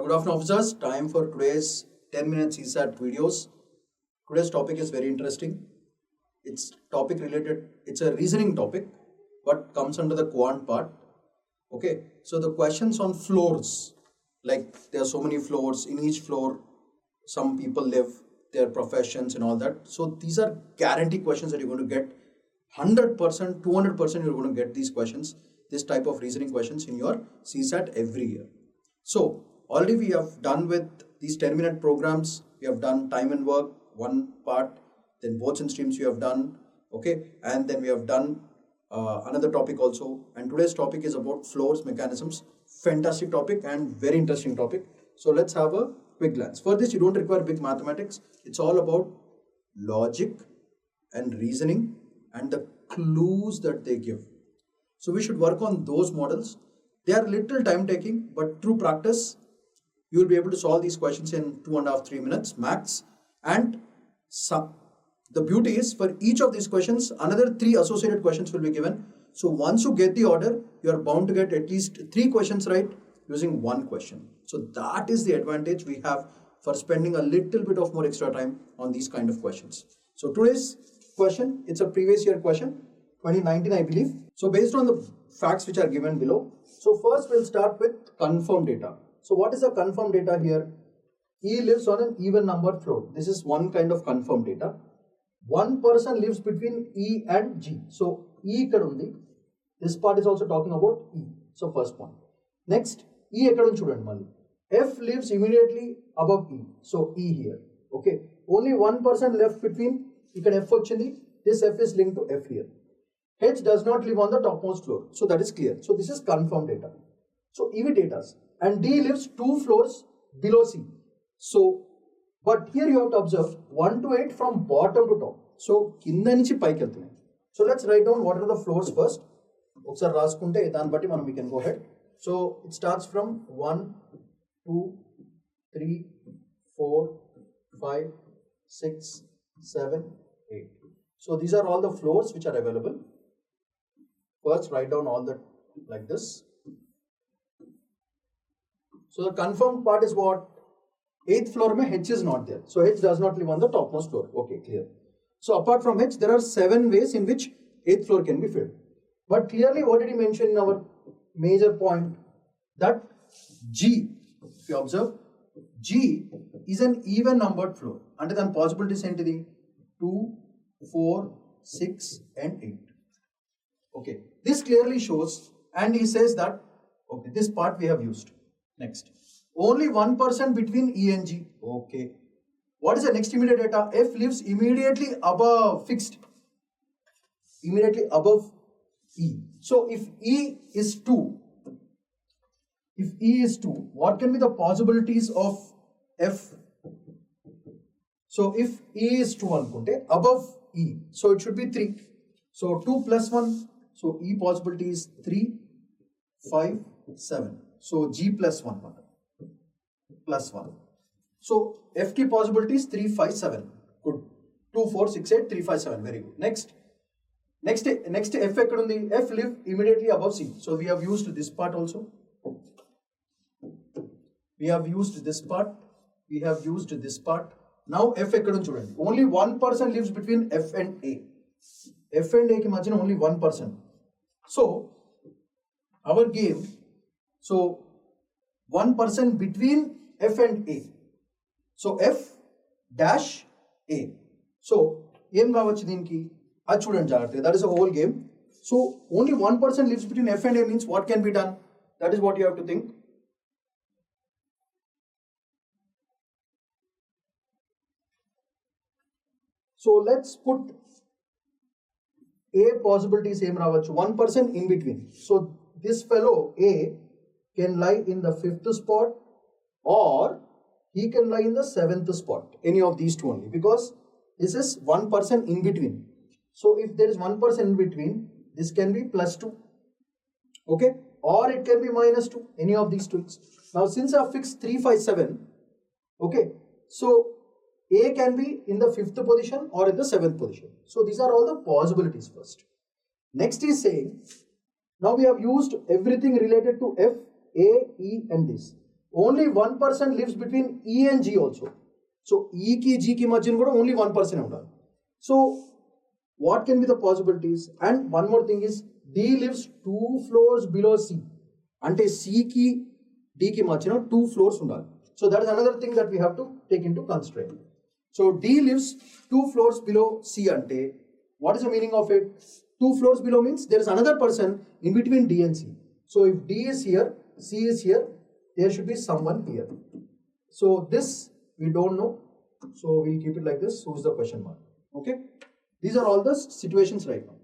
Good afternoon, officers. Time for today's 10-minute CSAT videos. Today's topic is very interesting. It's topic related, it's a reasoning topic, but comes under the quant part. Okay, so the questions on floors, like there are so many floors, in each floor, some people live, their professions and all that. So these are guaranteed questions that you're going to get 100%, 200% you're going to get these questions, this type of reasoning questions in your CSAT every year. So already we have done with these 10-minute programs, we have done time and work, one part, then boards and streams we have done, okay, and then we have done another topic also, and today's topic is about floors mechanisms. Fantastic topic and very interesting topic. So let's have a quick glance. For this you don't require big mathematics, it's all about logic and reasoning and the clues that they give. So we should work on those models. They are little time taking, but through practice you will be able to solve these questions in 2.5-3 minutes max. And the beauty is, for each of these questions another 3 associated questions will be given. So once you get the order, you are bound to get at least 3 questions right using 1 question. So that is the advantage we have for spending a little bit of more extra time on these kind of questions. So today's question, it's a previous year question, 2019 I believe. So based on the facts which are given below, so first we'll start with confirmed data. So what is the confirmed data here? E lives on an even numbered floor. This is one kind of confirmed data. One person lives between E and G. So E ikkada undi. This part is also talking about E. So first point. Next, E ekkada undi chudandi malli. F lives immediately above E. So E here. Okay. Only one person left between. Ikkada F ochindi. This F is linked to F here. H does not live on the topmost floor. So that is clear. So this is confirmed data. So EV data. And D lives 2 floors below C. So, but here you have to observe 1 to 8 from bottom to top. So, kinda nunchi paiki veltunayi. So let's write down what are the floors first. Okkasari raskunte dani batti we can go ahead. So it starts from 1, 2, 3, 4, 5, 6, 7, 8. So these are all the floors which are available. First write down all that like this. So the confirmed part is what? 8th floor mein H is not there. So H does not live on the topmost floor. Okay, clear. So apart from H, there are 7 ways in which 8th floor can be filled. But clearly what did he mention in our major point? That G, if you observe, G is an even numbered floor. Ante then possibilities entity 2, 4, 6 and 8. Okay, this clearly shows, and he says that, okay, this part we have used. Next, only one person between E and G. Okay, what is the next immediate data? F lives immediately above, fixed, immediately above E. So if E is 2, what can be the possibilities of F? So if E is 2 anukunte, above E, so it should be 3. So 2 plus 1, so E possibility is 3, 5, 7. So G plus 1, plus 1. So F key possibility is 3, 5, 7. Good. 2, 4, 6, 8, 3, 5, 7. Very good. Next F ekkada undi? F live immediately above C. So we have used this part also. We have used this part. We have used this part. Now F ekkada undi chudandi. Only one person lives between F and A. F and A ki madhyana only one person. So our game, so one person between F and A. So F dash A. So em kavachu deeniki adi chudandi jagrathaga. That is the whole game. So only one person lives between F and A means what can be done? That is what you have to think. So let's put A possibility same ravachu. One person in between. So this fellow A can lie in the 5th spot or he can lie in the 7th spot. Any of these two only, because this is one person in between. So if there is one person in between, this can be +2. Okay, or it can be -2. Any of these two. Now since I have fixed 3, 5, 7. Okay, so A can be in the 5th position or in the 7th position. So these are all the possibilities first. Next is saying, now we have used everything related to F, A, E and this. only one person lives between E and G also. So E ki G ki margin kuda only one person undali. So what can be the possibilities? And one more thing is D lives 2 floors below C. Ante C ki D ki margin 2 floors undali. So that is another thing that we have to take into consideration. So D lives 2 floors below C ante. What is the meaning of it? 2 floors below means there is another person in between D and C. So if D is here, C is here, there should be someone here. So this we don't know. So we'll keep it like this. So is the question mark. Okay. These are all the situations right now.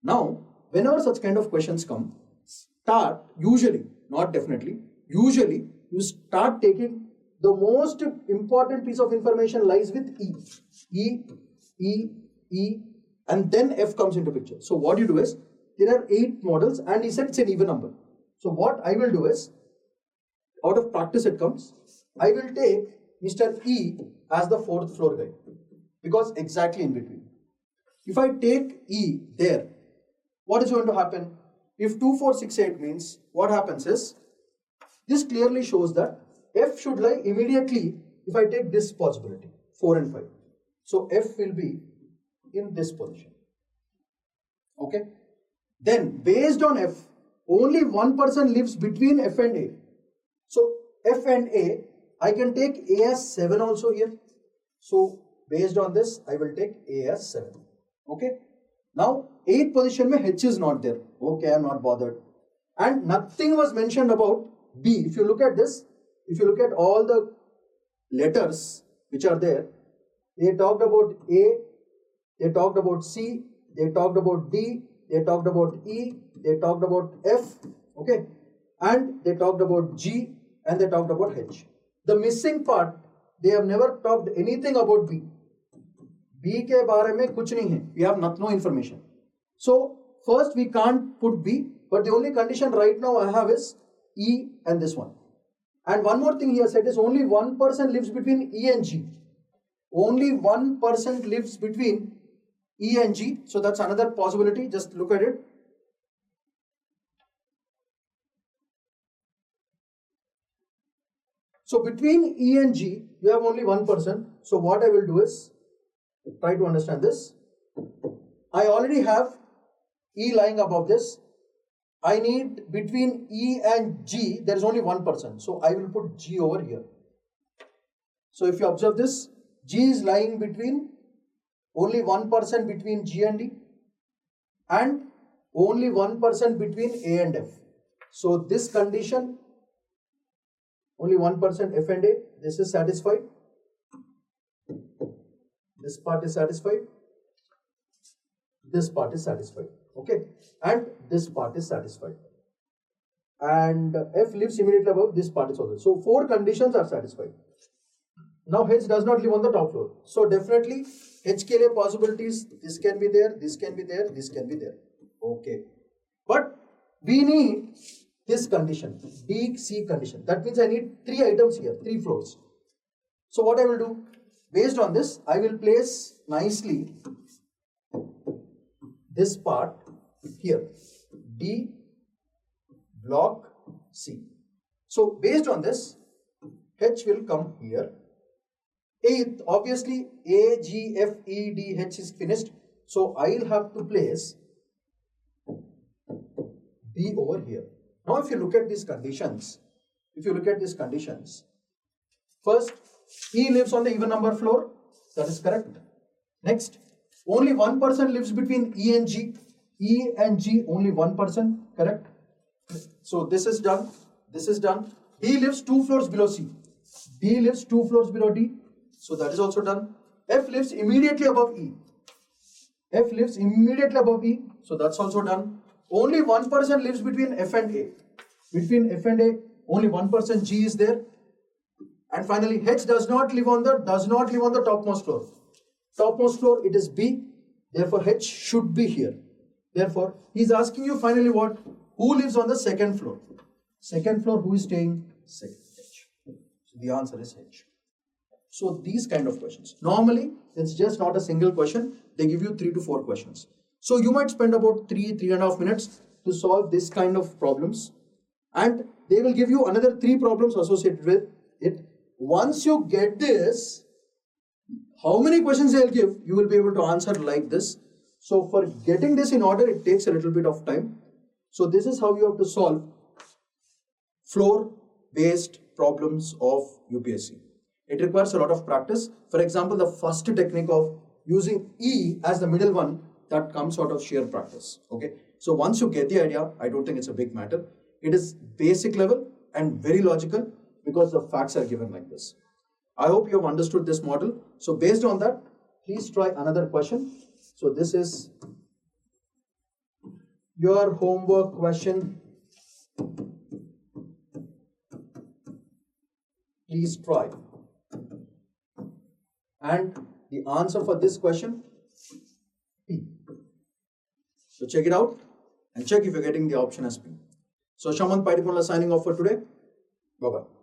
Now, whenever such kind of questions come, start usually, not definitely, usually you start taking the most important piece of information lies with E, and then F comes into picture. So what you do is, there are 8 models and he said it's an even number. So what I will do is, out of practice it comes, I will take Mr. E as the 4th floor guy because exactly in between. If I take E there, what is going to happen? If 2, 4, 6, 8 means, what happens is, this clearly shows that F should lie immediately if I take this possibility, 4 and 5. So F will be in this position. Okay. Then based on F, only one person lives between F and A. So F and A, I can take A as 7 also here. So based on this, I will take A as 7. Okay. Now 8th position mein H is not there. Okay, I am not bothered. And nothing was mentioned about B. If you look at this, if you look at all the letters which are there, they talked about A, they talked about C, they talked about D, they talked about E, they talked about F, okay, and they talked about G, and they talked about H. The missing part, they have never talked anything about B. B ke baare mein kuch nahi hai. We have no information. So first we can't put B, but the only condition right now I have is E and this one. And one more thing he has said is only one person lives between E and G. Only 1% lives between E and G. So that's another possibility. Just look at it. So between E and G, you have only 1%. So what I will do is, try to understand this. I already have E lying above this. I need between E and G, there is only 1%. So I will put G over here. So if you observe this, G is lying between only 1% between G and D and only 1% between A and F. So this condition, only 1% F and A, this is satisfied. This part is satisfied. This part is satisfied. Okay. And this part is satisfied. And F lives immediately above, this part is also. So 4 conditions are satisfied. Now H does not live on the top floor. So definitely H ke liye possibilities, this can be there, this can be there, this can be there. Okay. But we need this condition, B, C condition. That means I need 3 items here, 3 floors. So what I will do? Based on this, I will place nicely this part here, D, block, C. So based on this, H will come here. Eighth, obviously A, G, F, E, D, H is finished. So I will have to place B over here. Now if you look at these conditions, first E lives on the even number floor, that is correct. Next, only 1% lives between E and G. E and G, only 1%, correct. So this is done, this is done. D lives 2 floors below C. D lives 2 floors below D. So that is also done. F lives immediately above E. F lives immediately above E. So that's also done. Only 1% lives between F and A. Between F and A, only 1% G is there. And finally, H does not live on the topmost floor. Topmost floor, it is B. Therefore, H should be here. Therefore, he is asking you finally what? Who lives on the second floor? Second floor, who is staying? Second H. So the answer is H. So these kind of questions. Normally, it's just not a single question. They give you 3 to 4 questions. So you might spend about 3.5 minutes to solve this kind of problems. And They will give you another 3 problems associated with it. Once you get this, how many questions they'll give, you will be able to answer like this. So for getting this in order, it takes a little bit of time. So this is how you have to solve floor-based problems of UPSC. It requires a lot of practice. For example, the first technique of using E as the middle one, that comes out of sheer practice. Okay. So once you get the idea, I don't think it's a big matter. It is basic level and very logical because the facts are given like this. I hope you have understood this model. So based on that, please try another question. So this is your homework question. Please try. And the answer for this question, P. So check it out and check if you're getting the option as P. So Shamanth Pydikondala signing off for today. Bye-bye.